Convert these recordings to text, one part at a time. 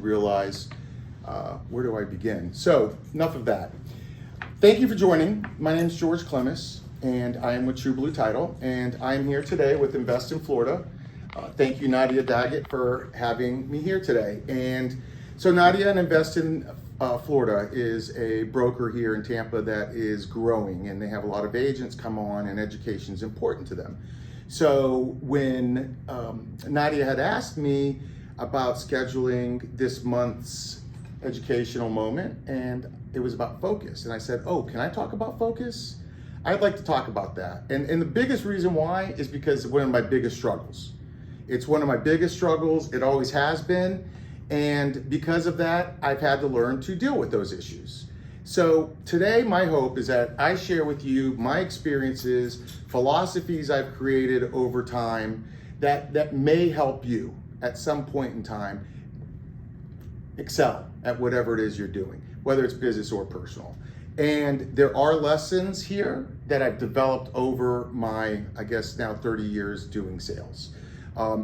realize where do I begin? So enough of that. Thank you for joining. My name is George Klimins, and I am with True Blue Title, and I am here today with Invest in Florida. Thank you, Nadia Daggett, for having me here today. And so Nadia and Invest in Florida is a broker here in Tampa that is growing, and they have a lot of agents come on, and education is important to them. So when Nadia had asked me about scheduling this month's educational moment, and it was about focus, and I said, oh, can I talk about focus? I'd like to talk about that. And the biggest reason why is because of one of my biggest struggles. It's one of my biggest struggles. It always has been. And because of that, I've had to learn to deal with those issues. So today, my hope is that I share with you my experiences, philosophies I've created over time that may help you at some point in time excel at whatever it is you're doing, whether it's business or personal. And there are lessons here that I've developed over my, I guess now 30 years doing sales.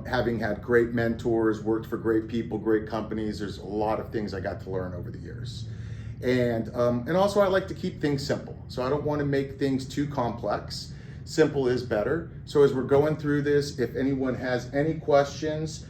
Having had great mentors, worked for great people, great companies, there's a lot of things I got to learn over the years. And also I like to keep things simple. So I don't want to make things too complex. Simple is better. So as we're going through this, if anyone has any questions,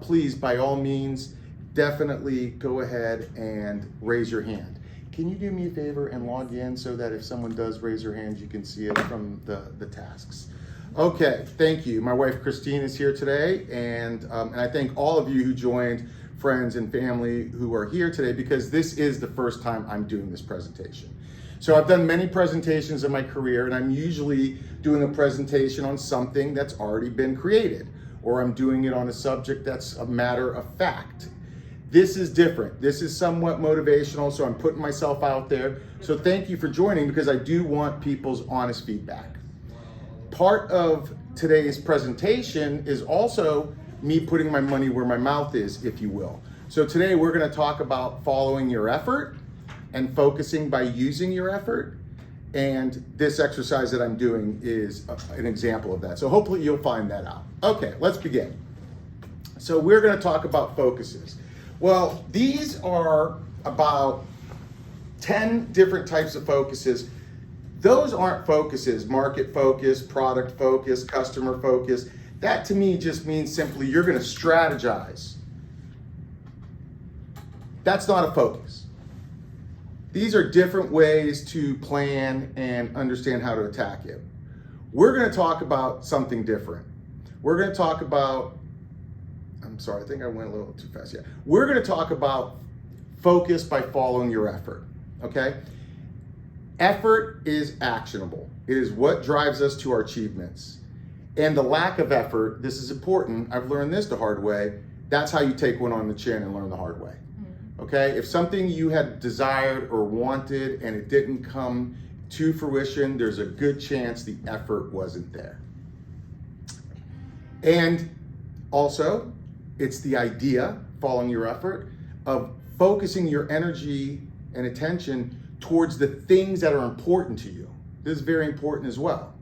please, by all means, definitely go ahead and raise your hand. Can you do me a favor and log in so that if someone does raise their hand, you can see it from the tasks? Okay, thank you. My wife Christine is here today, and I thank all of you who joined, friends and family who are here today, because this is the first time I'm doing this presentation. So I've done many presentations in my career, and I'm usually doing a presentation on something that's already been created, or I'm doing it on a subject that's a matter of fact. This is different. This is somewhat motivational, so I'm putting myself out there. So thank you for joining, because I do want people's honest feedback. Part of today's presentation is also me putting my money where my mouth is, if you will. So today we're going to talk about following your effort and focusing by using your effort. And this exercise that I'm doing is an example of that. So hopefully you'll find that out. Okay, let's begin. So we're going to talk about focuses. Well, these are about 10 different types of focuses. Those aren't focuses: market focus, product focus, customer focus. That to me just means simply you're going to strategize. That's not a focus. These are different ways to plan and understand how to attack it. We're going to talk about something different. We're going to talk about, I'm sorry, I think I went a little too fast. Yeah. We're going to talk about focus by following your effort, okay? Effort is actionable. It is what drives us to our achievements. And the lack of effort, this is important, I've learned this the hard way, that's how you take one on the chin and learn the hard way. Okay? If something you had desired or wanted and it didn't come to fruition, there's a good chance the effort wasn't there. And also, it's the idea, following your effort, of focusing your energy and attention towards the things that are important to you. This is very important as well,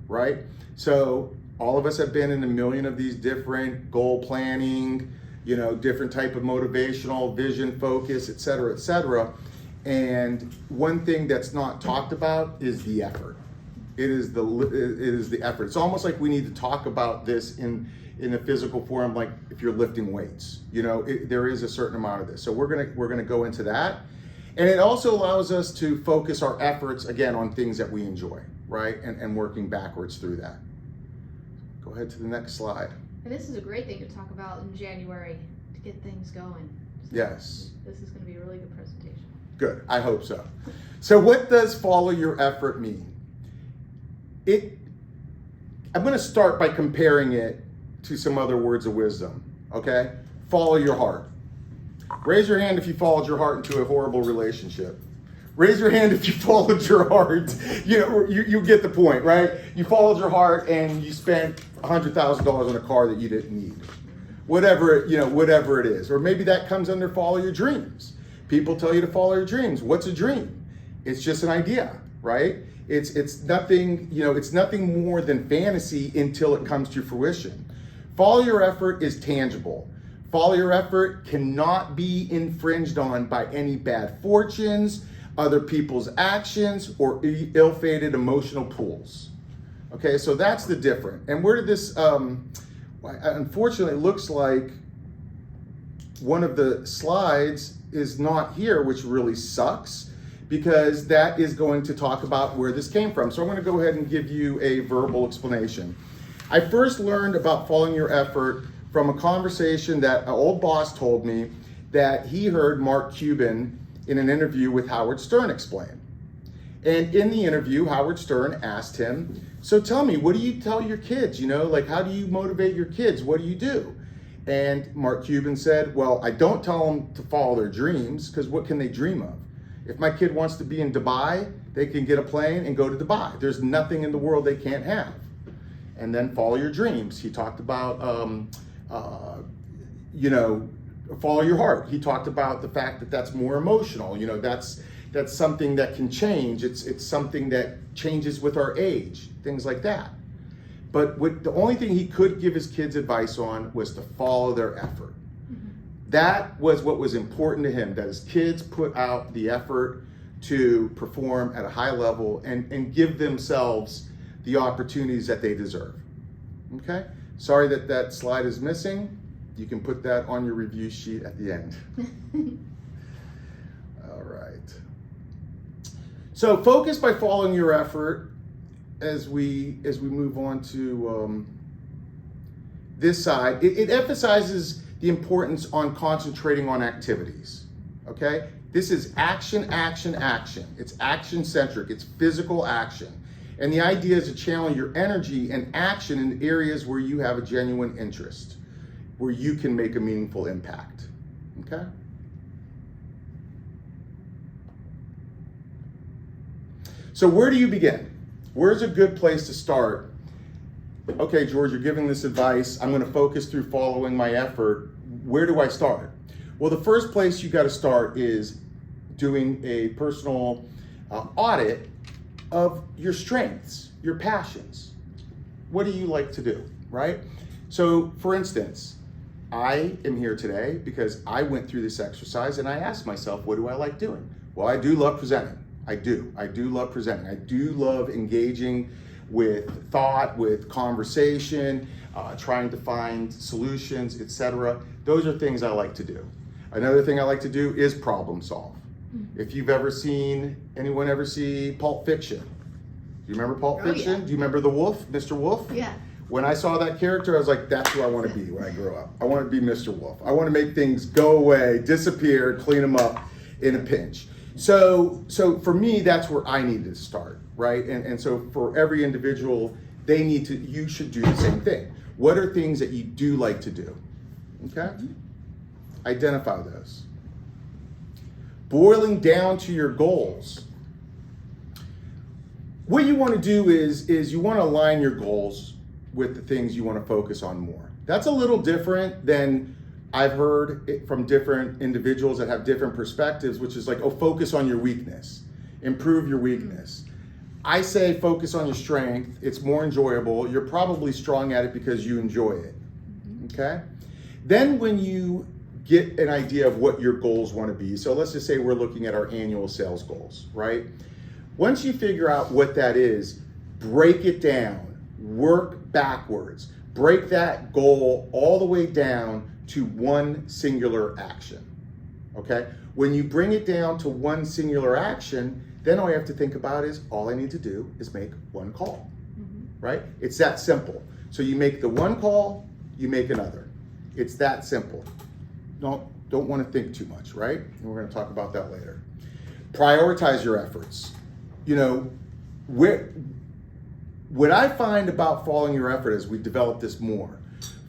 right? So all of us have been in a million of these different goal planning, different type of motivational vision focus, et cetera, et cetera. And one thing that's not talked about is the effort. It is the effort. It's almost like we need to talk about this in a physical form, like if you're lifting weights. There is a certain amount of this. So we're gonna go into that. And it also allows us to focus our efforts, again, on things that we enjoy, right? And working backwards through that. Go ahead to the next slide. And this is a great thing to talk about in January to get things going. So yes. This is going to be a really good presentation. Good, I hope so. So what does follow your effort mean? I'm going to start by comparing it to some other words of wisdom, okay? Follow your heart. Raise your hand if you followed your heart into a horrible relationship. Raise your hand if you followed your heart. You get the point, right? You followed your heart and you spent $100,000 on a car that you didn't need. Whatever it is. Or maybe that comes under follow your dreams. People tell you to follow your dreams. What's a dream? It's just an idea, right? It's nothing, it's nothing more than fantasy until it comes to fruition. Follow your effort is tangible. Follow your effort cannot be infringed on by any bad fortunes, other people's actions, or ill-fated emotional pulls. Okay, so that's the difference. And where did this, unfortunately, it looks like one of the slides is not here, which really sucks, because that is going to talk about where this came from. So I'm going to go ahead and give you a verbal explanation. I first learned about following your effort from a conversation that an old boss told me that he heard Mark Cuban in an interview with Howard Stern explain. And in the interview, Howard Stern asked him, so tell me, what do you tell your kids? You know, like, how do you motivate your kids? What do you do? And Mark Cuban said, well, I don't tell them to follow their dreams, because what can they dream of? If my kid wants to be in Dubai, they can get a plane and go to Dubai. There's nothing in the world they can't have. And then follow your dreams. He talked about, follow your heart. He talked about the fact that that's more emotional. You know, that's something that can change. It's something that changes with our age, things like that. But the only thing he could give his kids advice on was to follow their effort. That was what was important to him, that his kids put out the effort to perform at a high level and give themselves the opportunities that they deserve. Okay? Sorry that slide is missing. You can put that on your review sheet at the end. All right. So focus by following your effort as we move on to this side. It emphasizes the importance on concentrating on activities. Okay? This is action, action, action. It's action-centric. It's physical action. And the idea is to channel your energy and action in areas where you have a genuine interest, where you can make a meaningful impact. Okay? So where do you begin? Where's a good place to start? Okay, George, you're giving this advice. I'm going to focus through following my effort. Where do I start? Well, the first place you got to start is doing a personal audit of your strengths, your passions. What do you like to do, right? So, for instance, I am here today because I went through this exercise and I asked myself, what do I like doing? Well, I do love presenting. I do love presenting. I do love engaging with thought, with conversation, trying to find solutions, etc. Those are things I like to do. Another thing I like to do is problem solve. If you've anyone ever see Pulp Fiction? Do you remember Pulp Fiction? Yeah. Do you remember the Wolf, Mr. Wolf? Yeah. When I saw that character, I was like, that's who I want to be when I grow up. I want to be Mr. Wolf. I want to make things go away, disappear, clean them up in a pinch. So for me, that's where I needed to start, right? And so for every individual, you should do the same thing. What are things that you do like to do? Okay? Identify those. Boiling down to your goals. What you want to do is you want to align your goals with the things you want to focus on more. That's a little different than I've heard it from different individuals that have different perspectives, which is like, oh, focus on your weakness, improve your weakness. I say focus on your strength. It's more enjoyable. You're probably strong at it because you enjoy it. Okay? Then when you get an idea of what your goals want to be, so let's just say we're looking at our annual sales goals, right? Once you figure out what that is, break it down, work backwards, break that goal all the way down to one singular action, okay? When you bring it down to one singular action, then all you have to think about is all I need to do is make one call, right? It's that simple. So you make the one call, you make another. It's that simple. Don't want to think too much, right? And we're going to talk about that later. Prioritize your efforts. You know, what I find about following your effort as we develop this more,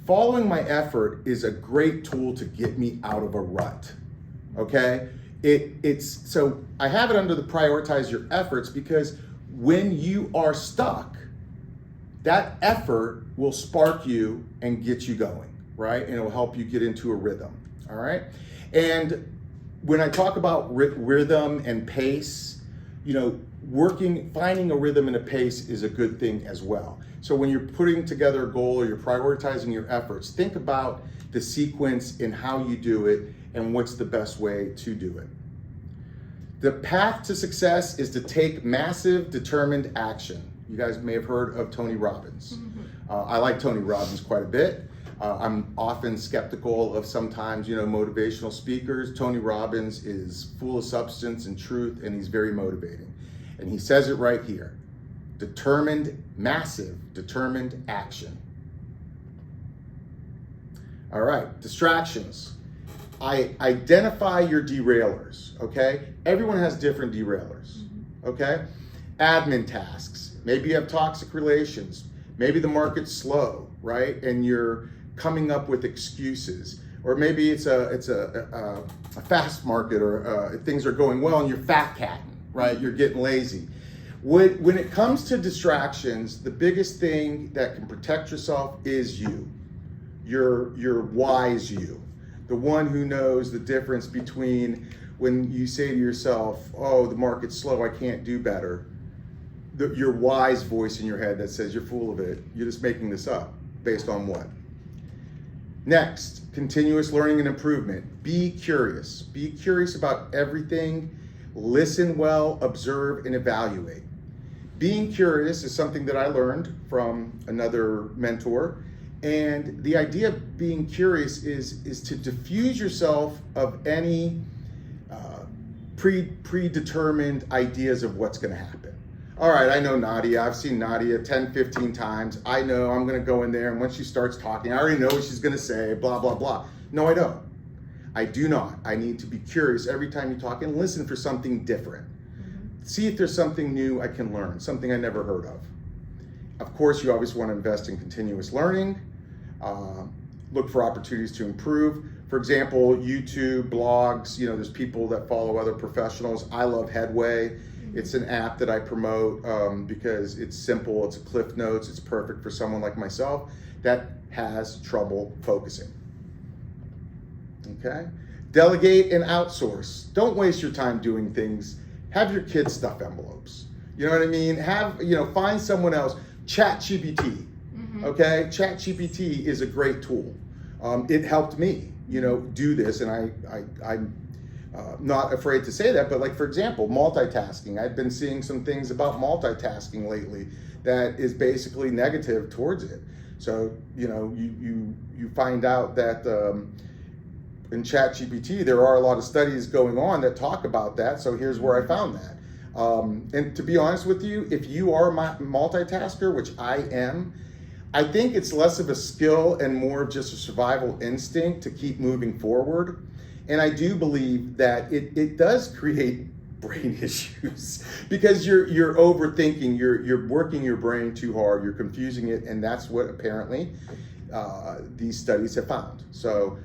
following my effort is a great tool to get me out of a rut, okay? So I have it under the prioritize your efforts because when you are stuck, that effort will spark you and get you going, right? And it will help you get into a rhythm, all right? And when I talk about rhythm and pace, you know, finding a rhythm and a pace is a good thing as well. So when you're putting together a goal or you're prioritizing your efforts, think about the sequence in how you do it and what's the best way to do it. The path to success is to take massive, determined action. You guys may have heard of Tony Robbins. I like Tony Robbins quite a bit. I'm often skeptical of sometimes, motivational speakers. Tony Robbins is full of substance and truth, and he's very motivating. And he says it right here. Massive, determined action. All right, distractions. Identify your derailers, okay? Everyone has different derailers, okay? Admin tasks. Maybe you have toxic relations. Maybe the market's slow, right? And you're coming up with excuses. Or maybe it's a fast market, or things are going well and you're fat-catting, right? You're getting lazy. When it comes to distractions, the biggest thing that can protect yourself is you. Your wise you. The one who knows the difference between when you say to yourself, oh, the market's slow, I can't do better. Your wise voice in your head that says you're full of it. You're just making this up. Based on what? Next, continuous learning and improvement. Be curious. Be curious about everything. Listen well, observe, and evaluate. Being curious is something that I learned from another mentor. And the idea of being curious is to diffuse yourself of any predetermined ideas of what's going to happen. All right, I know Nadia. I've seen Nadia 10, 15 times. I know I'm going to go in there, and when she starts talking, I already know what she's going to say, blah, blah, blah. No, I don't. I do not. I need to be curious every time you talk and listen for something different. See if there's something new I can learn, something I never heard of. Of course, you always want to invest in continuous learning. Look for opportunities to improve. For example, YouTube, blogs, there's people that follow other professionals. I love Headway. It's an app that I promote because it's simple, it's Cliff Notes, it's perfect for someone like myself that has trouble focusing. Okay? Delegate and outsource. Don't waste your time doing things. Have your kids stuff envelopes. You know what I mean? Find someone else. ChatGPT. Okay? ChatGPT is a great tool. It helped me, do this, and I'm not afraid to say that, but like, for example, multitasking. I've been seeing some things about multitasking lately that is basically negative towards it. So, you find out that in ChatGPT, there are a lot of studies going on that talk about that. So here's where I found that. And to be honest with you, if you are a multitasker, which I am, I think it's less of a skill and more of just a survival instinct to keep moving forward. And I do believe that it does create brain issues because you're overthinking, you're working your brain too hard, you're confusing it, and that's what apparently these studies have found. So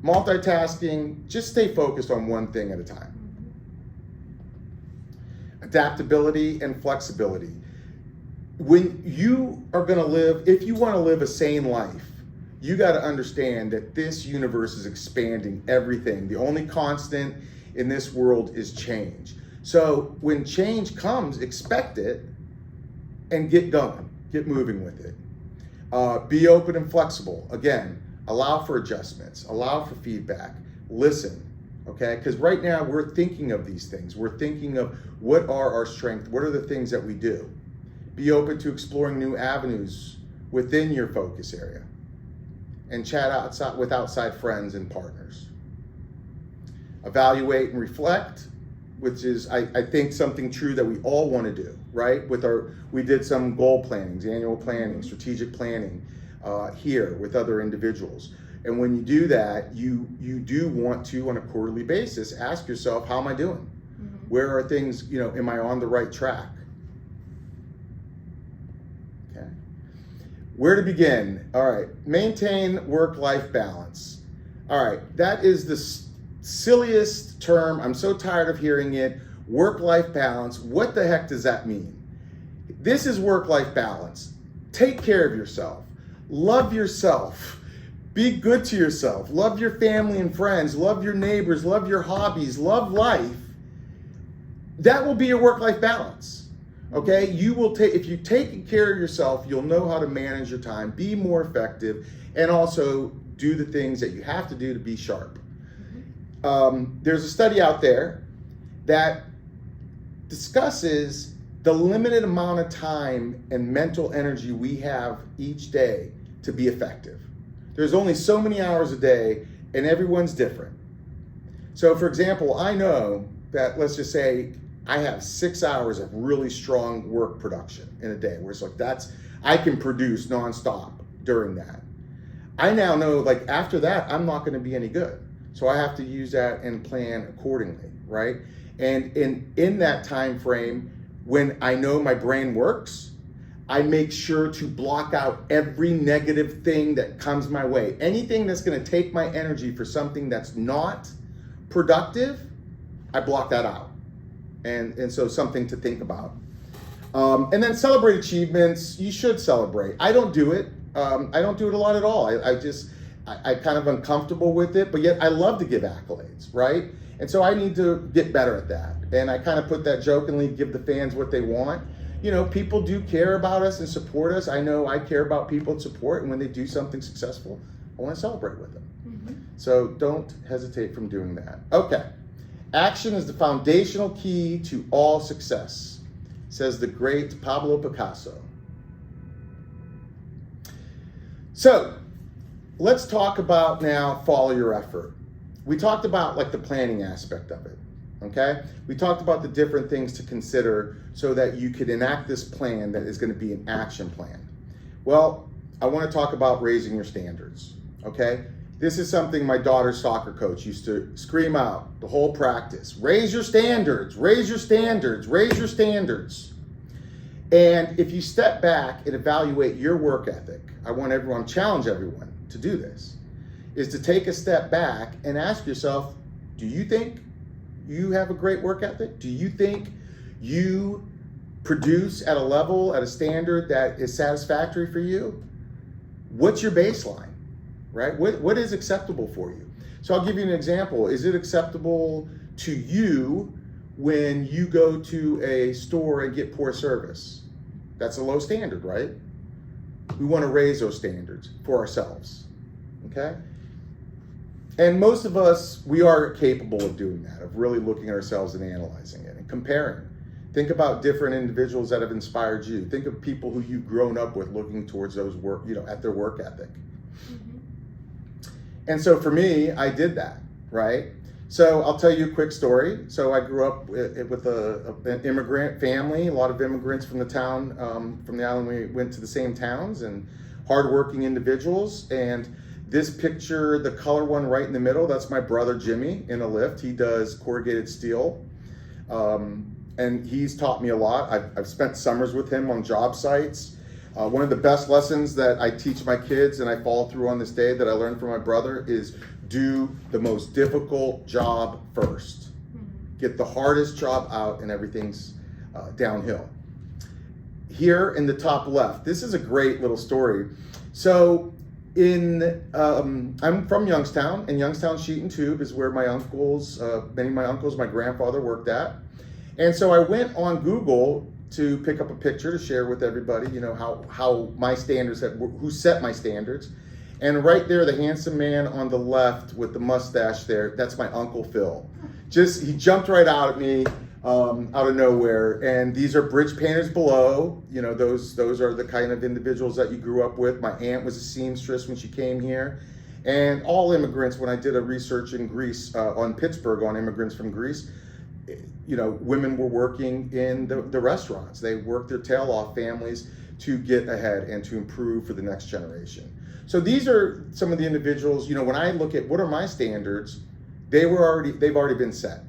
multitasking, just stay focused on one thing at a time. Adaptability and flexibility. When you are going to live, if you want to live a sane life, you got to understand that this universe is expanding everything. The only constant in this world is change. So when change comes, expect it and get going, get moving with it. Be open and flexible. Again, allow for adjustments, allow for feedback, listen, okay? Because right now we're thinking of these things. We're thinking of what are our strengths, what are the things that we do. Be open to exploring new avenues within your focus area. And chat outside with outside friends and partners. Evaluate and reflect, which is, I think, something true that we all want to do, right? We did some goal plannings, annual planning, strategic planning here with other individuals. And when you do that, you do want to, on a quarterly basis, ask yourself, how am I doing? Where are things, am I on the right track? Okay. Where to begin? All right, maintain work-life balance. All right, that is the silliest term. I'm so tired of hearing it. Work-life balance, what the heck does that mean? This is work-life balance. Take care of yourself. Love yourself. Be good to yourself. Love your family and friends. Love your neighbors. Love your hobbies. Love life. that will be your work-life balance. Okay, you will take, if you take care of yourself, you'll know how to manage your time, be more effective, and also do the things that you have to do to be sharp. There's a study out there that discusses the limited amount of time and mental energy we have each day to be effective. There's only so many hours a day, and everyone's different. So for example, I know that, let's just say I have 6 hours of really strong work production in a day, where it's like I can produce nonstop during that. I now know, like, after that, I'm not going to be any good. So I have to use that and plan accordingly, right? And in that time frame, when I know my brain works, I make sure to block out every negative thing that comes my way. Anything that's going to take my energy for something that's not productive, I block that out. And so something to think about. And then celebrate achievements. You should celebrate. I don't do it. I don't do it a lot at all. I kind of uncomfortable with it, but yet I love to give accolades, right? And so I need to get better at that. And I kind of put that jokingly, give the fans what they want. You know, people do care about us and support us. I know I care about people and support, and when they do something successful, I want to celebrate with them. So don't hesitate from doing that. Okay. Action is the foundational key to all success, says the great Pablo Picasso. So let's talk about now follow your effort. We talked about like the planning aspect of it, okay? We talked about the different things to consider so that you could enact this plan that is going to be an action plan. Well, I want to talk about raising your standards, okay? This is something my daughter's soccer coach used to scream out the whole practice. Raise your standards, raise your standards, raise your standards. And if you step back and evaluate your work ethic, I want everyone, challenge everyone to do this, is to take a step back and ask yourself, do you think you have a great work ethic? Do you think you produce at a level, at a standard that is satisfactory for you? What's your baseline, right? What is acceptable for you? So I'll give you an example. Is it acceptable to you when you go to a store and get poor service? That's a low standard, right? We want to raise those standards for ourselves, okay? And most of us, we are capable of doing that, of really looking at ourselves and analyzing it and comparing. Think about different individuals that have inspired you. Think of people who you've grown up with, looking towards those work, at their work ethic. And so for me, I did that, right? So I'll tell you a quick story. So I grew up with an immigrant family, a lot of immigrants from the town, from the island. We went to the same towns, and hardworking individuals. And this picture, the color one right in the middle, that's my brother Jimmy in a lift. He does corrugated steel. And he's taught me a lot. I've spent summers with him on job sites. One of the best lessons that I teach my kids, and I follow through on this day, that I learned from my brother, is do the most difficult job first. Get the hardest job out, and everything's downhill. Here in the top left, this is a great little story. So I'm from Youngstown, and Youngstown Sheet and Tube is where my uncles, many of my uncles, my grandfather worked at. And so I went on Google to pick up a picture to share with everybody, how my standards, who set my standards. And right there, the handsome man on the left with the mustache there, that's my Uncle Phil. He jumped right out at me out of nowhere. And these are bridge painters below. Those are the kind of individuals that you grew up with. My aunt was a seamstress when she came here. And all immigrants, when I did a research in Greece, on Pittsburgh, on immigrants from Greece, women were working in the restaurants. They worked their tail off, families, to get ahead and to improve for the next generation. So these are some of the individuals, when I look at what are my standards, they've already been set.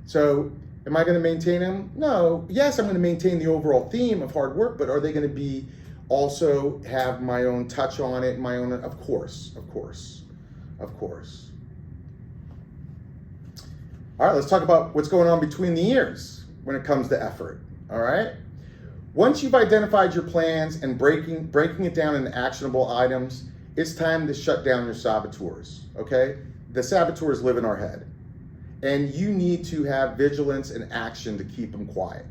So am I going to maintain them? No. Yes, I'm going to maintain the overall theme of hard work, but are they going to be also have my own touch on it, my own? Of course. All right, let's talk about what's going on between the ears when it comes to effort, all right? Once you've identified your plans and breaking it down into actionable items, it's time to shut down your saboteurs, okay? The saboteurs live in our head. and you need to have vigilance and action to keep them quiet.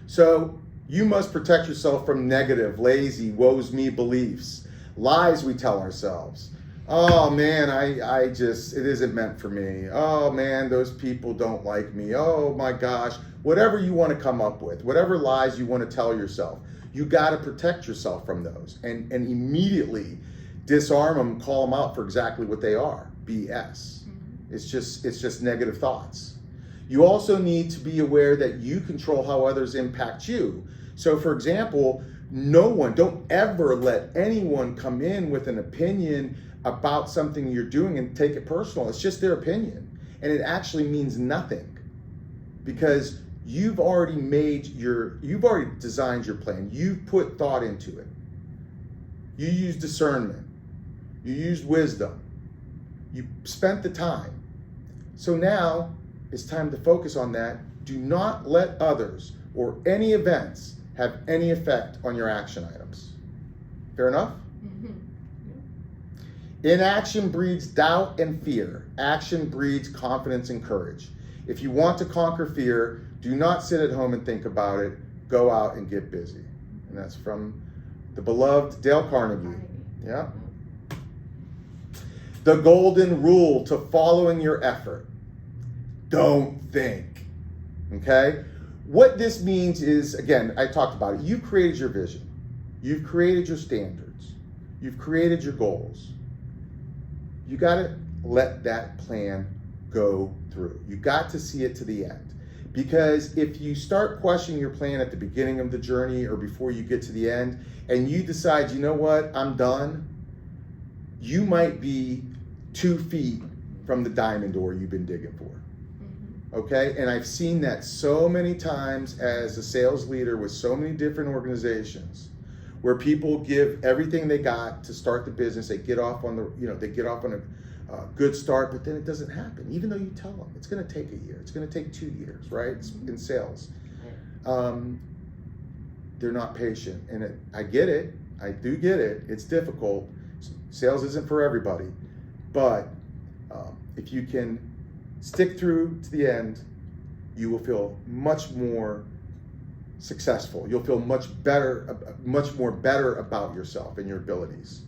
So you must protect yourself from negative, lazy, woe's me beliefs, lies we tell ourselves. Oh man, it isn't meant for me. Oh man, those people don't like me. Oh my gosh, whatever you want to come up with, whatever lies you want to tell yourself, you got to protect yourself from those and immediately disarm them, call them out for exactly what they are, BS. It's just negative thoughts. You also need to be aware that you control how others impact you. So for example, don't ever let anyone come in with an opinion about something you're doing and take it personal. It's just their opinion. And it actually means nothing because you've already designed your plan. You've put thought into it. You used discernment. You used wisdom. You spent the time. So now it's time to focus on that. Do not let others or any events have any effect on your action items. Fair enough? Mm-hmm. Inaction breeds doubt and fear. Action breeds confidence and courage. If you want to conquer fear, do not sit at home and think about it. Go out and get busy. And that's from the beloved Dale Carnegie. Yeah. The golden rule to following your effort. Don't think. Okay? What this means is, again, I talked about it. You've created your vision. You've created your standards. You've created your goals. You got to let that plan go through. You got to see it to the end. Because if you start questioning your plan at the beginning of the journey or before you get to the end, and you decide, you know what, I'm done, you might be 2 feet from the diamond door you've been digging for. Okay, and I've seen that so many times as a sales leader with so many different organizations where people give everything they got to start the business. They get off on a good start, but then it doesn't happen. Even though you tell them it's going to take a year, it's going to take 2 years, right? In sales, they're not patient, and I get it. I do get it. It's difficult. Sales isn't for everybody, but if you can stick through to the end, you will feel much more successful. You'll feel much more better about yourself and your abilities.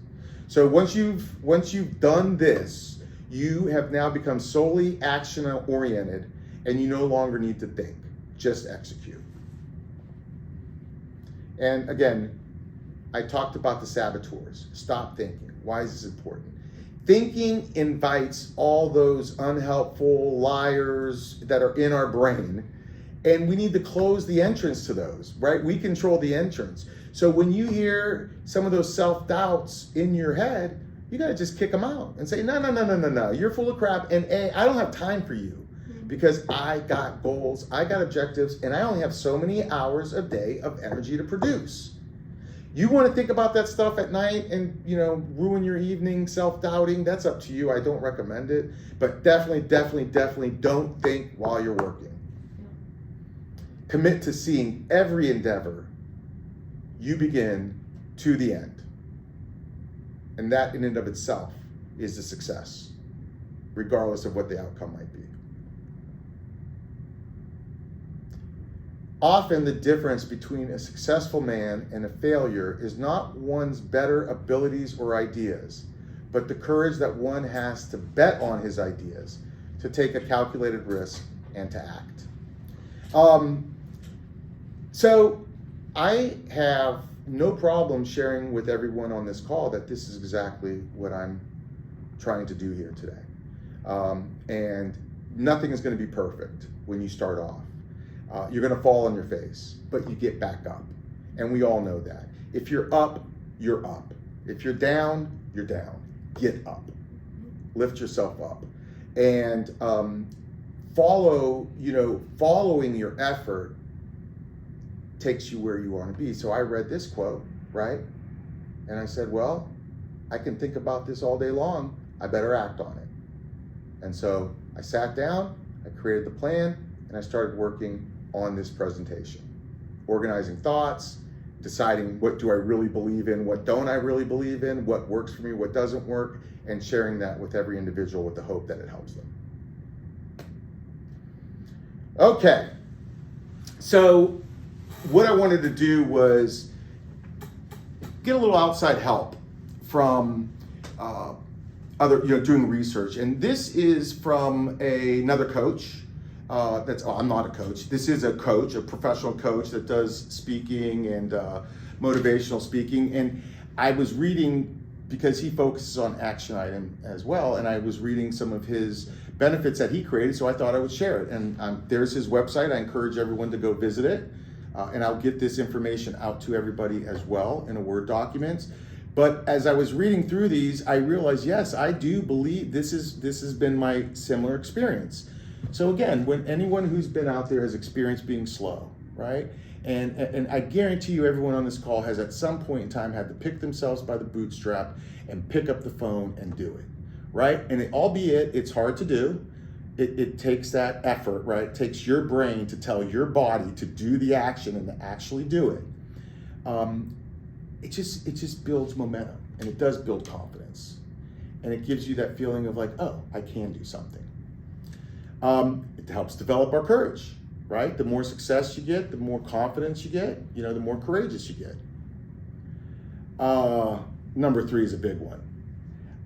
So once you've done this, you have now become solely action oriented, and you no longer need to think, just execute. And again, I talked about the saboteurs. Stop thinking. Why is this important? Thinking invites all those unhelpful liars that are in our brain, and we need to close the entrance to those, right? We control the entrance. So when you hear some of those self-doubts in your head, you got to just kick them out and say, no, you're full of crap, and I don't have time for you because I got goals, I got objectives, and I only have so many hours a day of energy to produce. You want to think about that stuff at night and, ruin your evening self-doubting, that's up to you. I don't recommend it. But definitely don't think while you're working. Commit to seeing every endeavor you begin to the end. And that in and of itself is a success, regardless of what the outcome might be. Often the difference between a successful man and a failure is not one's better abilities or ideas, but the courage that one has to bet on his ideas, to take a calculated risk, and to act. So I have no problem sharing with everyone on this call that this is exactly what I'm trying to do here today. And nothing is going to be perfect when you start off. You're going to fall on your face, but you get back up. And we all know that. If you're up, you're up. If you're down, you're down. Get up. Lift yourself up. And following your effort takes you where you want to be. So I read this quote, right? And I said, well, I can think about this all day long. I better act on it. And so I sat down, I created the plan, and I started working on this presentation, organizing thoughts, deciding what do I really believe in, what don't I really believe in, what works for me, what doesn't work, and sharing that with every individual with the hope that it helps them. Okay. So what I wanted to do was get a little outside help from other, doing research. And this is from another coach. I'm not a coach. This is a coach, a professional coach that does speaking and motivational speaking. And I was reading, because he focuses on action item as well, and I was reading some of his benefits that he created, so I thought I would share it. And there's his website. I encourage everyone to go visit it. And I'll get this information out to everybody as well in a Word document. But as I was reading through these, I realized, yes, I do believe this has been my similar experience. So again, when anyone who's been out there has experienced being slow, right? And I guarantee you everyone on this call has at some point in time had to pick themselves by the bootstrap and pick up the phone and do it, right? And albeit it's hard to do, it takes that effort, right? It takes your brain to tell your body to do the action and to actually do it. It just builds momentum, and it does build confidence. And it gives you that feeling of like, oh, I can do something. It helps develop our courage, right? The more success you get, the more confidence you get, the more courageous you get. Number 3 is a big one.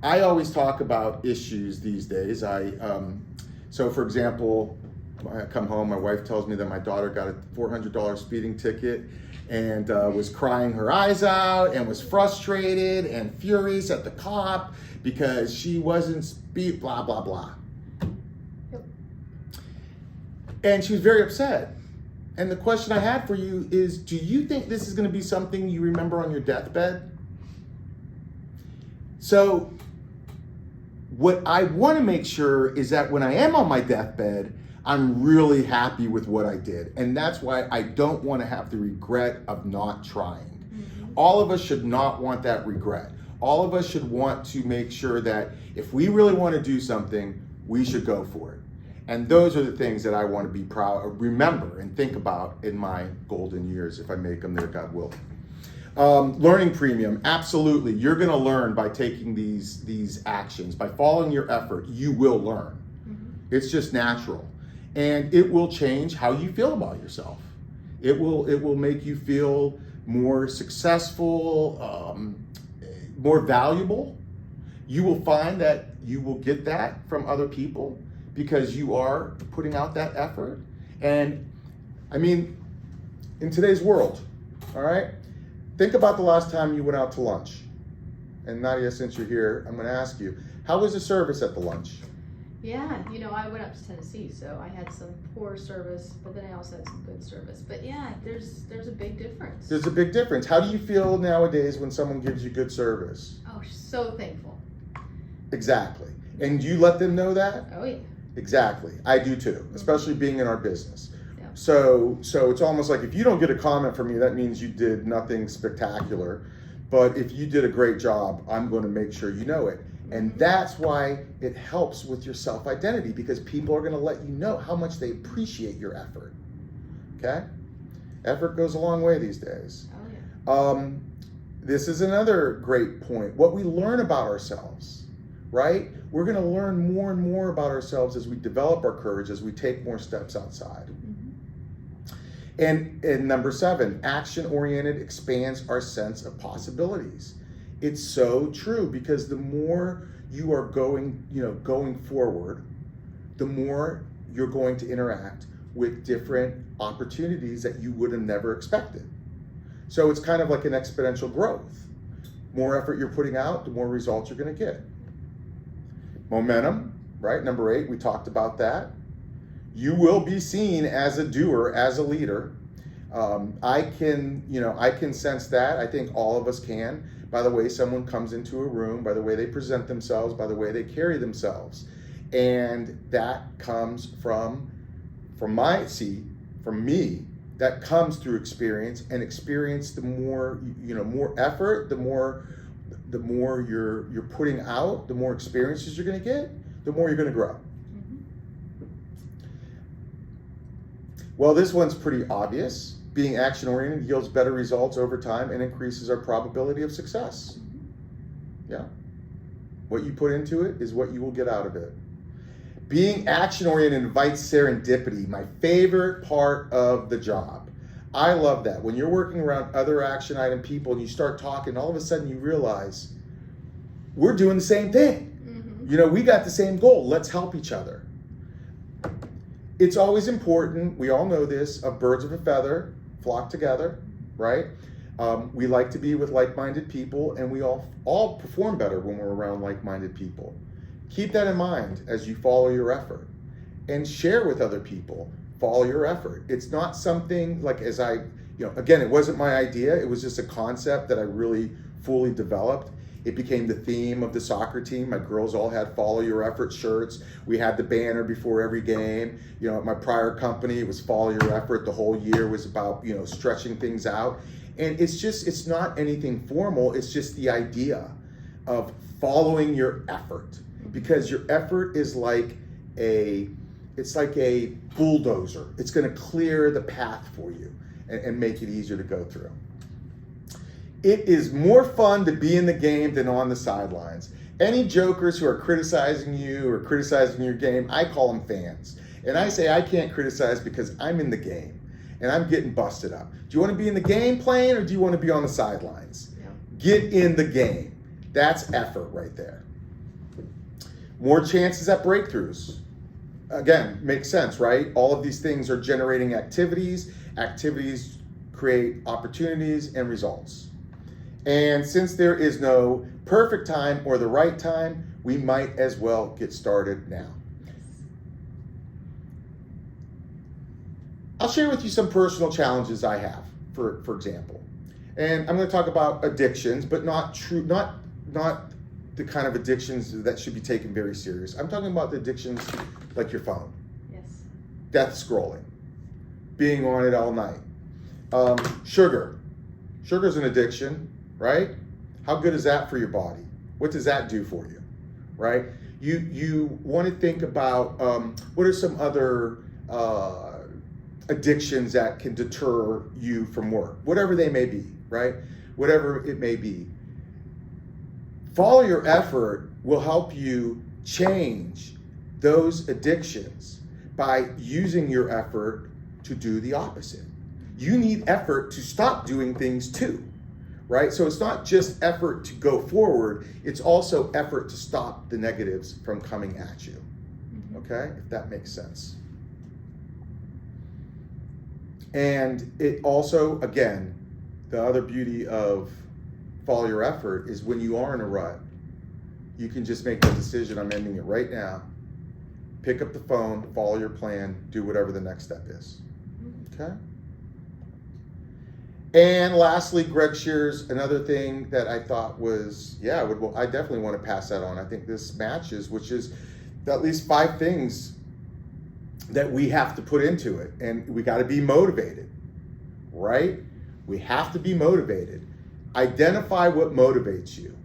I always talk about issues these days. So for example, when I come home, my wife tells me that my daughter got a $400 speeding ticket and was crying her eyes out and was frustrated and furious at the cop because she wasn't blah, blah, blah. Yep. And she was very upset. And the question I had for you is, do you think this is going to be something you remember on your deathbed? So what I want to make sure is that when I am on my deathbed, I'm really happy with what I did. And that's why I don't want to have the regret of not trying. Mm-hmm. All of us should not want that regret. All of us should want to make sure that if we really want to do something, we should go for it. And those are the things that I want to be proud, remember and think about in my golden years, if I make them there, God will. Learning premium, absolutely. You're going to learn by taking these actions. By following your effort, you will learn. Mm-hmm. It's just natural. And it will change how you feel about yourself. It will make you feel more successful, more valuable. You will find that you will get that from other people because you are putting out that effort. And I mean, in today's world, all right, think about the last time you went out to lunch. And Nadia, since you're here, I'm going to ask you, how was the service at the lunch? Yeah, I went up to Tennessee, so I had some poor service, but then I also had some good service. But yeah, there's a big difference. There's a big difference. How do you feel nowadays when someone gives you good service? Oh, so thankful. Exactly. And you let them know that? Oh, yeah. Exactly. I do too, especially being in our business. Yeah. So it's almost like if you don't get a comment from me, that means you did nothing spectacular. But if you did a great job, I'm going to make sure you know it. And that's why it helps with your self-identity, because people are going to let you know how much they appreciate your effort. Okay? Effort goes a long way these days. Oh, yeah. This is another great point. What we learn about ourselves, right? We're going to learn more and more about ourselves as we develop our courage, as we take more steps outside. Mm-hmm. And number 7, action-oriented expands our sense of possibilities. It's so true, because the more you are going forward, the more you're going to interact with different opportunities that you would have never expected. So it's kind of like an exponential growth. More effort you're putting out, the more results you're going to get. Momentum, right? Number 8, we talked about that. You will be seen as a doer, as a leader. I can sense that. I think all of us can. By the way someone comes into a room, by the way they present themselves, by the way they carry themselves. And that comes from me, that comes through experience, and experience, the more, more effort, the more you're putting out, the more experiences you're going to get, the more you're going to grow. Mm-hmm. Well, this one's pretty obvious. Being action-oriented yields better results over time and increases our probability of success. Yeah. What you put into it is what you will get out of it. Being action-oriented invites serendipity, my favorite part of the job. I love that. When you're working around other action item people and you start talking, all of a sudden you realize we're doing the same thing. We got the same goal. Let's help each other. It's always important, we all know this, of birds of a feather flock together, right? We like to be with like-minded people, and we all perform better when we're around like-minded people. Keep that in mind as you follow your effort, and share with other people. Follow your effort. It's not something like again, it wasn't my idea. It was just a concept that I really fully developed. It became the theme of the soccer team. My girls all had follow your effort shirts. We had the banner before every game. At my prior company, it was follow your effort. The whole year was about, stretching things out. And it's not anything formal. It's just the idea of following your effort, because your effort is like a bulldozer. It's going to clear the path for you and make it easier to go through. It is more fun to be in the game than on the sidelines. Any jokers who are criticizing you or criticizing your game, I call them fans. And I say I can't criticize because I'm in the game and I'm getting busted up. Do you want to be in the game playing, or do you want to be on the sidelines? Yeah. Get in the game. That's effort right there. More chances at breakthroughs. Again, makes sense, right? All of these things are generating activities. Activities create opportunities and results. And since there is no perfect time or the right time, we might as well get started now. I'll share with you some personal challenges I have, for example. And I'm going to talk about addictions, but not the kind of addictions that should be taken very serious. I'm talking about the addictions like your phone. Yes. Death scrolling, being on it all night. Sugar. Sugar's an addiction, right? How good is that for your body? What does that do for you, right? You want to think about what are some other addictions that can deter you from work, whatever they may be, right? Whatever it may be. Follow your effort will help you change those addictions by using your effort to do the opposite. You need effort to stop doing things too, right? So it's not just effort to go forward, it's also effort to stop the negatives from coming at you, okay? If that makes sense. And it also, again, the other beauty of follow your effort is when you are in a rut, you can just make the decision, I'm ending it right now. Pick up the phone, follow your plan, do whatever the next step is. Okay? And lastly, Greg shares another thing that I thought was, I definitely want to pass that on. I think this matches, which is at least 5 things that we have to put into it. And we got to be motivated, right? We have to be motivated. Identify what motivates you.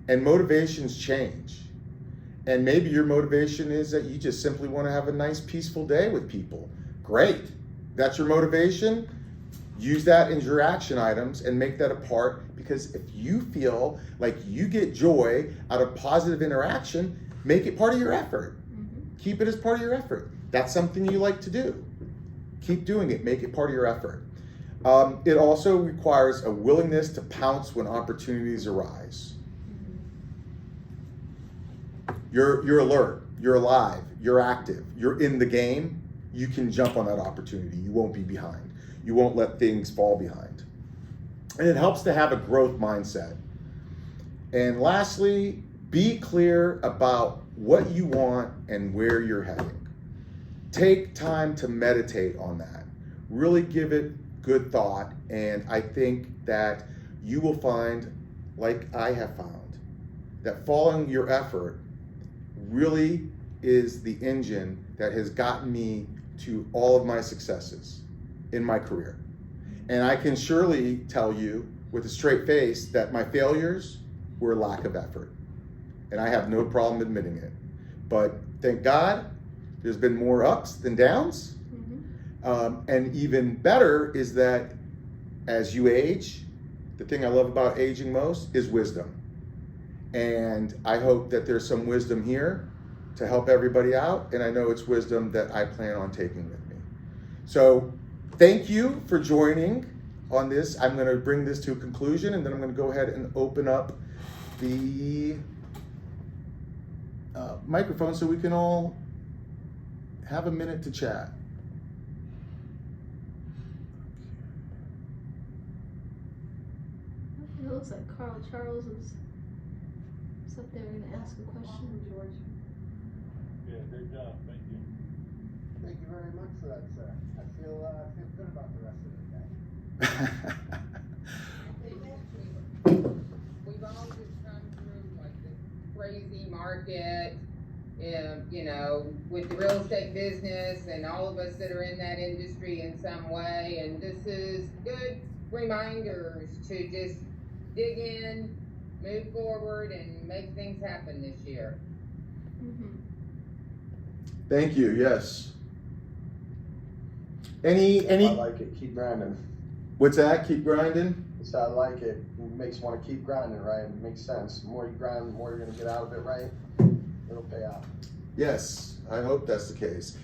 And motivations change. And maybe your motivation is that you just simply want to have a nice, peaceful day with people. Great. That's your motivation. Use that in your action items and make that a part, because if you feel like you get joy out of positive interaction, make it part of your effort. Keep it as part of your effort. That's something you like to do. Keep doing it. Make it part of your effort. It also requires a willingness to pounce when opportunities arise. You're alert, you're alive, you're active, you're in the game. You can jump on that opportunity. You won't be behind. You won't let things fall behind. And it helps to have a growth mindset. And lastly, be clear about what you want and where you're heading. Take time to meditate on that. Really give it good thought. And I think that you will find, like I have found, that following your effort really is the engine that has gotten me to all of my successes in my career. And I can surely tell you with a straight face that my failures were lack of effort. And I have no problem admitting it. But thank God, there's been more ups than downs. And even better is that as you age, the thing I love about aging most is wisdom. And I hope that there's some wisdom here to help everybody out, and I know it's wisdom that I plan on taking with me. So thank you for joining on this. I'm going to bring this to a conclusion, and then I'm going to go ahead and open up the microphone so we can all have a minute to chat. It looks like Carl Charles is up there going to ask a question. George. Yeah, great job. Thank you. Thank you very much for that, sir. I feel good about the rest of the day. We've all just come through like this crazy market, you know, with the real estate business and all of us that are in that industry in some way. And this is good reminders to just dig in, move forward, and make things happen this year. Mm-hmm. Thank you. Yes. Any? I like it. Keep grinding. What's that? Keep grinding. So I like it. It makes you want to keep grinding, right? It makes sense. The more you grind, the more you're going to get out of it, right? It'll pay off. Yes, I hope that's the case.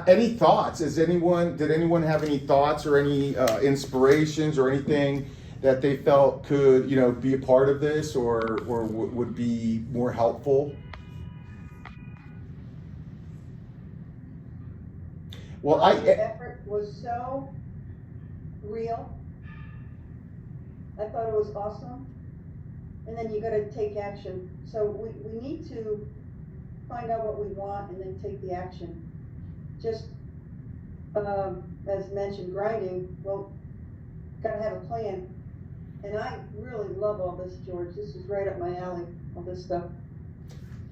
Any thoughts? Did anyone have any thoughts or any inspirations or anything that they felt could, be a part of this or would be more helpful? Well, The effort was so real. I thought it was awesome. And then you gotta take action. So we need to find out what we want and then take the action. Just, as mentioned, grinding, well, gotta have a plan. And I really love all this, George. This is right up my alley, all this stuff.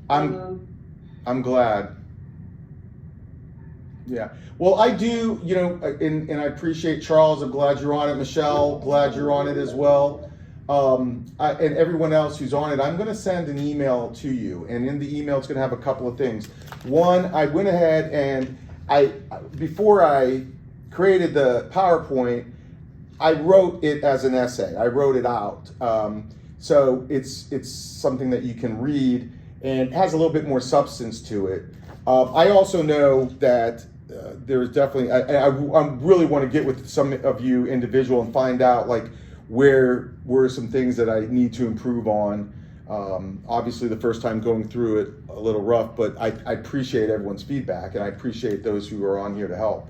I'm glad. Yeah. Well, I do, and I appreciate Charles. I'm glad you're on it. Michelle, glad you're on it as well. And everyone else who's on it, I'm going to send an email to you. And in the email, it's going to have a couple of things. One, I went ahead and before I created the PowerPoint, I wrote it as an essay. I wrote it out. So it's something that you can read and has a little bit more substance to it. I also know that there's definitely, I really want to get with some of you individual and find out like where were some things that I need to improve on. Obviously the first time going through it, a little rough, but I appreciate everyone's feedback and I appreciate those who are on here to help.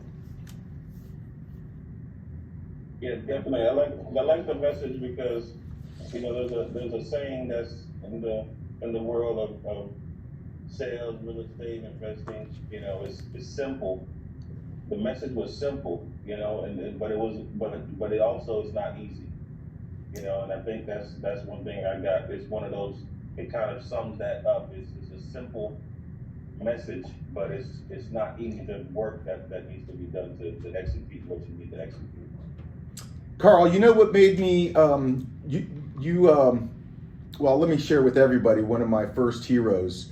Yeah, definitely. I like the message because there's a saying that's in the world of sales, real estate, investing. It's simple. The message was simple, but it also is not easy, and I think that's one thing I got. It's one of those. It kind of sums that up. It's a simple message, but it's not easy to work that needs to be done to execute what you need to execute. Carl, you know what made me, well, let me share with everybody one of my first heroes,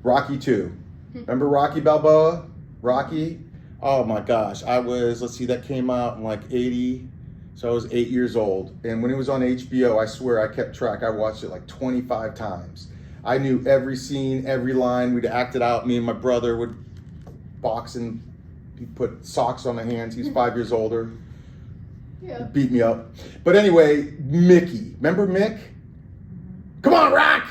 Rocky II. Remember Rocky Balboa? Rocky? Oh my gosh, that came out in like 80, so I was 8 years old. And when it was on HBO, I swear I kept track. I watched it like 25 times. I knew every scene, every line. We'd act it out. Me and my brother would box and he'd put socks on my hands. He's 5 years older. Yeah. Beat me up. But anyway, Mickey. Remember Mick? Come on, Rock!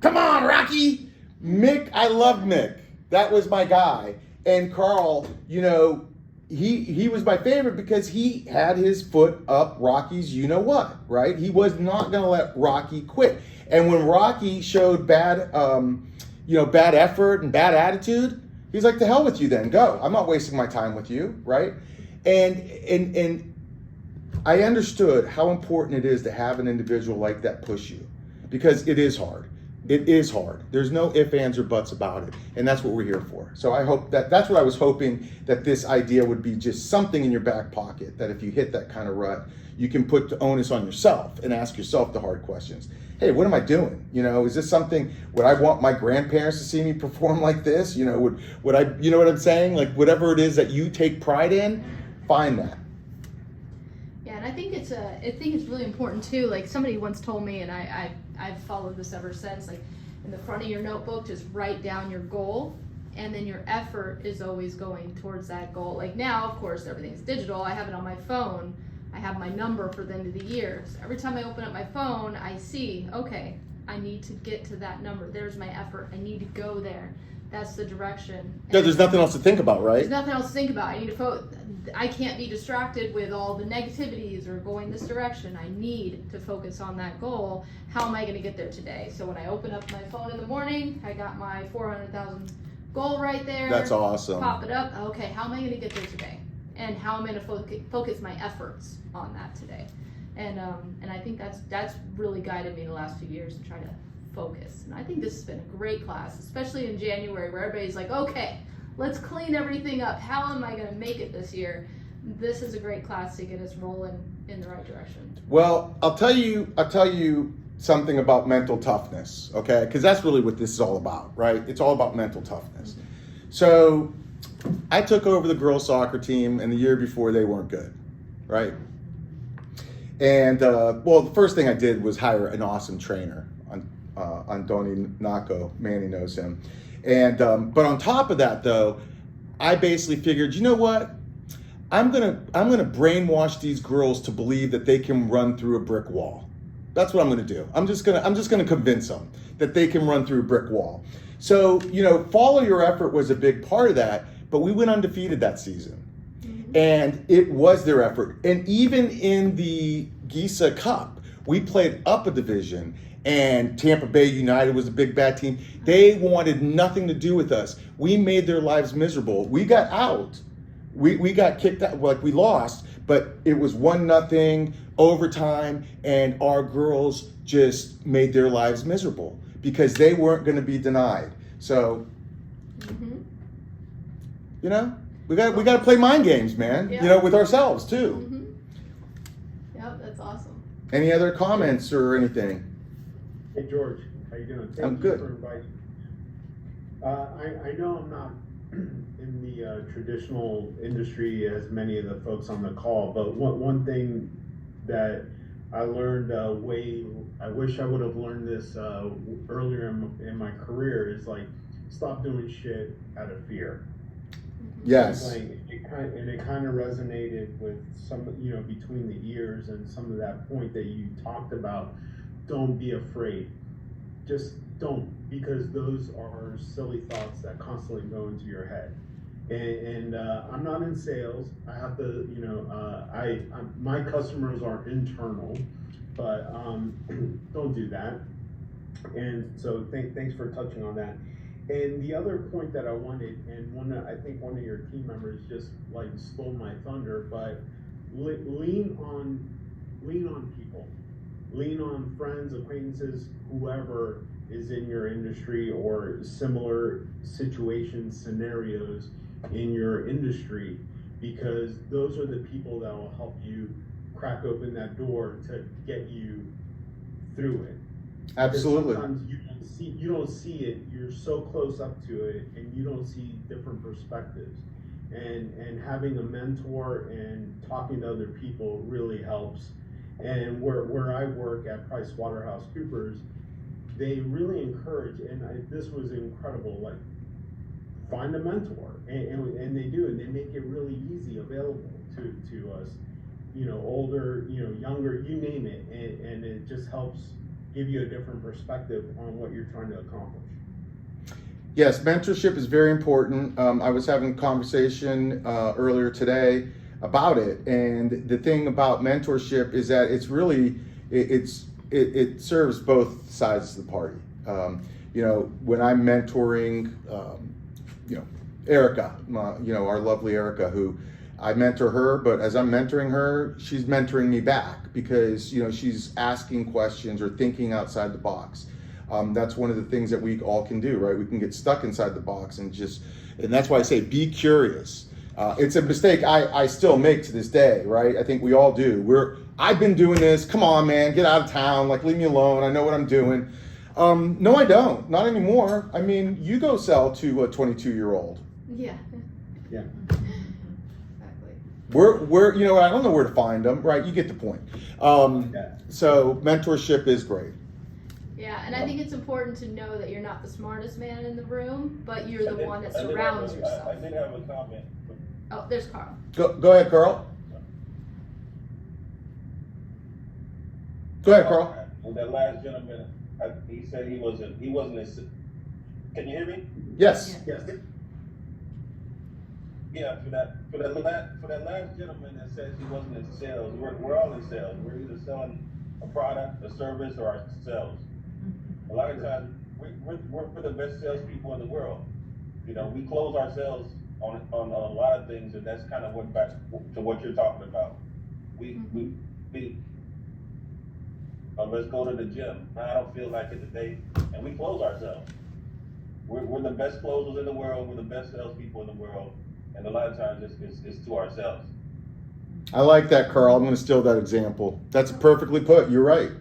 Come on, Rocky! Mick, I loved Mick. That was my guy. And Carl, he was my favorite because he had his foot up Rocky's you-know-what, right? He was not going to let Rocky quit. And when Rocky showed bad effort and bad attitude, he's like, to hell with you then, go. I'm not wasting my time with you, right? And I understood how important it is to have an individual like that push you because it is hard. It is hard. There's no ifs, ands, or buts about it. And that's what we're here for. So I hope that's what I was hoping, that this idea would be just something in your back pocket, that if you hit that kind of rut, you can put the onus on yourself and ask yourself the hard questions. Hey, what am I doing? Is this something, would I want my grandparents to see me perform like this? Would I, you know what I'm saying? Like whatever it is that you take pride in, find that. Yeah, and I think it's really important too. Like somebody once told me, and I've followed this ever since. Like in the front of your notebook, just write down your goal, and then your effort is always going towards that goal. Like now, of course, everything's digital. I have it on my phone. I have my number for the end of the year. So every time I open up my phone, I see, okay, I need to get to that number. There's my effort. I need to go there. That's the direction. Yeah, there's nothing else to think about, right? There's nothing else to think about. I need to I can't be distracted with all the negativities or going this direction. I need to focus on that goal. How am I going to get there today? So when I open up my phone in the morning, I got my 400,000 goal right there. That's awesome. Pop it up. Okay, how am I going to get there today? And how am I going to focus my efforts on that today? And I think that's really guided me the last few years to try to focus. And I think this has been a great class, especially in January where everybody's like, okay, let's clean everything up. How am I going to make it this year? This is a great class to get us rolling in the right direction. Well, I'll tell you something about mental toughness, okay? Because that's really what this is all about, right? It's all about mental toughness. So I took over the girls soccer team, and the year before they weren't good, right? And well, the first thing I did was hire an awesome trainer, Andoni Nako. Manny knows him. And but on top of that, though, I basically figured, you know what? I'm gonna brainwash these girls to believe that they can run through a brick wall. That's what I'm gonna do. I'm just gonna convince them that they can run through a brick wall. So, you know, follow your effort was a big part of that, but we went undefeated that season. And it was their effort. And even in the Gisa Cup, we played up a division, and Tampa Bay United was a big bad team. They wanted nothing to do with us. We made their lives miserable. We got out. We got kicked out, like we lost, but it was 1-0 overtime, and our girls just made their lives miserable because they weren't going to be denied. So, you know, we got to play mind games, man. Yeah. You know, with ourselves too. Yep, that's awesome. Any other comments or anything? Hey George, how you doing? I'm Thank you good. for inviting me. I know I'm not in the traditional industry as many of the folks on the call, but one thing that I learned I wish I would have learned this earlier in my career is like, stop doing shit out of fear. Yes. Like, it kind of resonated with some, you know, between the ears and some of that point that you talked about. Don't be afraid. Just don't, because those are silly thoughts that constantly go into your head. And I'm not in sales. I have to, you know, my customers are internal, but don't do that. And so thanks for touching on that. And the other point that I wanted, and I think one of your team members just like stole my thunder, but lean on people. Lean on friends, acquaintances, whoever is in your industry or similar situations, scenarios in your industry, because those are the people that will help you crack open that door to get you through it. Absolutely. Because sometimes you don't see it, you're so close up to it, and you don't see different perspectives. And having a mentor and talking to other people really helps. And where I work at PricewaterhouseCoopers, they really encourage, and this was incredible, like, find a mentor, and they do, and they make it really easy available to us, you know, older, you know, younger, you name it, and it just helps give you a different perspective on what you're trying to accomplish. Yes, mentorship is very important. I was having a conversation earlier today about it, and the thing about mentorship is that it's really it serves both sides of the party. You know, when I'm mentoring, you know, Erica, you know, our lovely Erica, who I mentor her, but as I'm mentoring her, she's mentoring me back because, you know, she's asking questions or thinking outside the box. That's one of the things that we all can do, right? We can get stuck inside the box and that's why I say be curious. It's a mistake I still make to this day, right? I think we all do. I've been doing this. Come on, man, get out of town. Like, leave me alone. I know what I'm doing. No, I don't. Not anymore. I mean, you go sell to a 22-year-old. Yeah. Yeah. Exactly. We're you know, I don't know where to find them, right? You get the point. Yeah. So mentorship is great. Yeah, and I think it's important to know that you're not the smartest man in the room, but you're the one that I did surrounds have yourself. I did have a comment. Oh, there's Carl. Go ahead, Carl. Go ahead, Carl. Well, that last gentleman, he said he wasn't as, can you hear me? Yes. Yes. Yeah, for that last gentleman that says he wasn't in sales, we're all in sales. We're either selling a product, a service, or ourselves. A lot of times, we're the best salespeople in the world. You know, we close ourselves on a lot of things, and that's kind of what back to what you're talking about. We let's go to the gym. I don't feel like it today, and we close ourselves. We're the best closers in the world. We're the best salespeople in the world, and a lot of times it's to ourselves. I like that, Carl. I'm going to steal that example. That's perfectly put. You're right.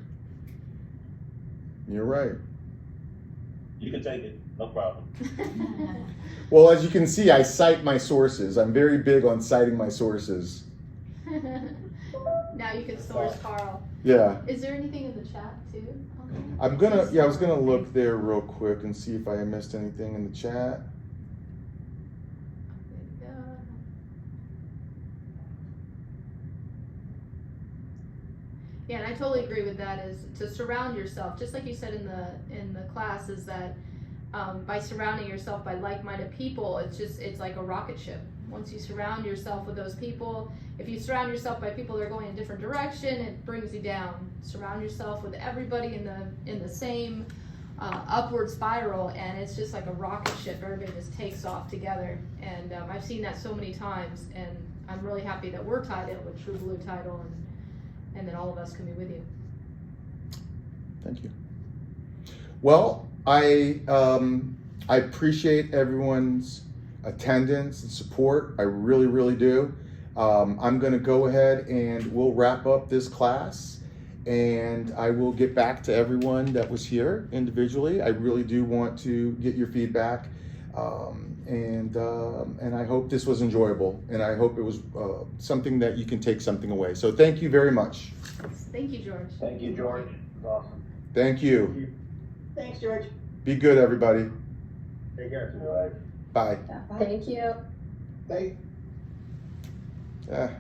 You're right. You can take it, no problem. Well, as you can see, I cite my sources. I'm very big on citing my sources. Now you can source Carl. Yeah. Is there anything in the chat too? I was gonna look there real quick and see if I missed anything in the chat. Yeah, and I totally agree with that. Is to surround yourself, just like you said in the class, is that by surrounding yourself by like-minded people, it's like a rocket ship. Once you surround yourself with those people, if you surround yourself by people that are going in a different direction, it brings you down. Surround yourself with everybody in the same upward spiral, and it's just like a rocket ship. Everybody just takes off together, and I've seen that so many times, and I'm really happy that we're tied in with True Blue Title, and that all of us can be with you. Thank you. Well, I appreciate everyone's attendance and support. I really, really do. I'm going to go ahead and we'll wrap up this class, and I will get back to everyone that was here individually. I really do want to get your feedback, and I hope this was enjoyable, and I hope it was something that you can take something away. So thank you very much. Thank you, George. Thank you, George. It was awesome. Thank you. Thanks, George. Be good, everybody. Take care. Bye. Thank you. Thank Yeah.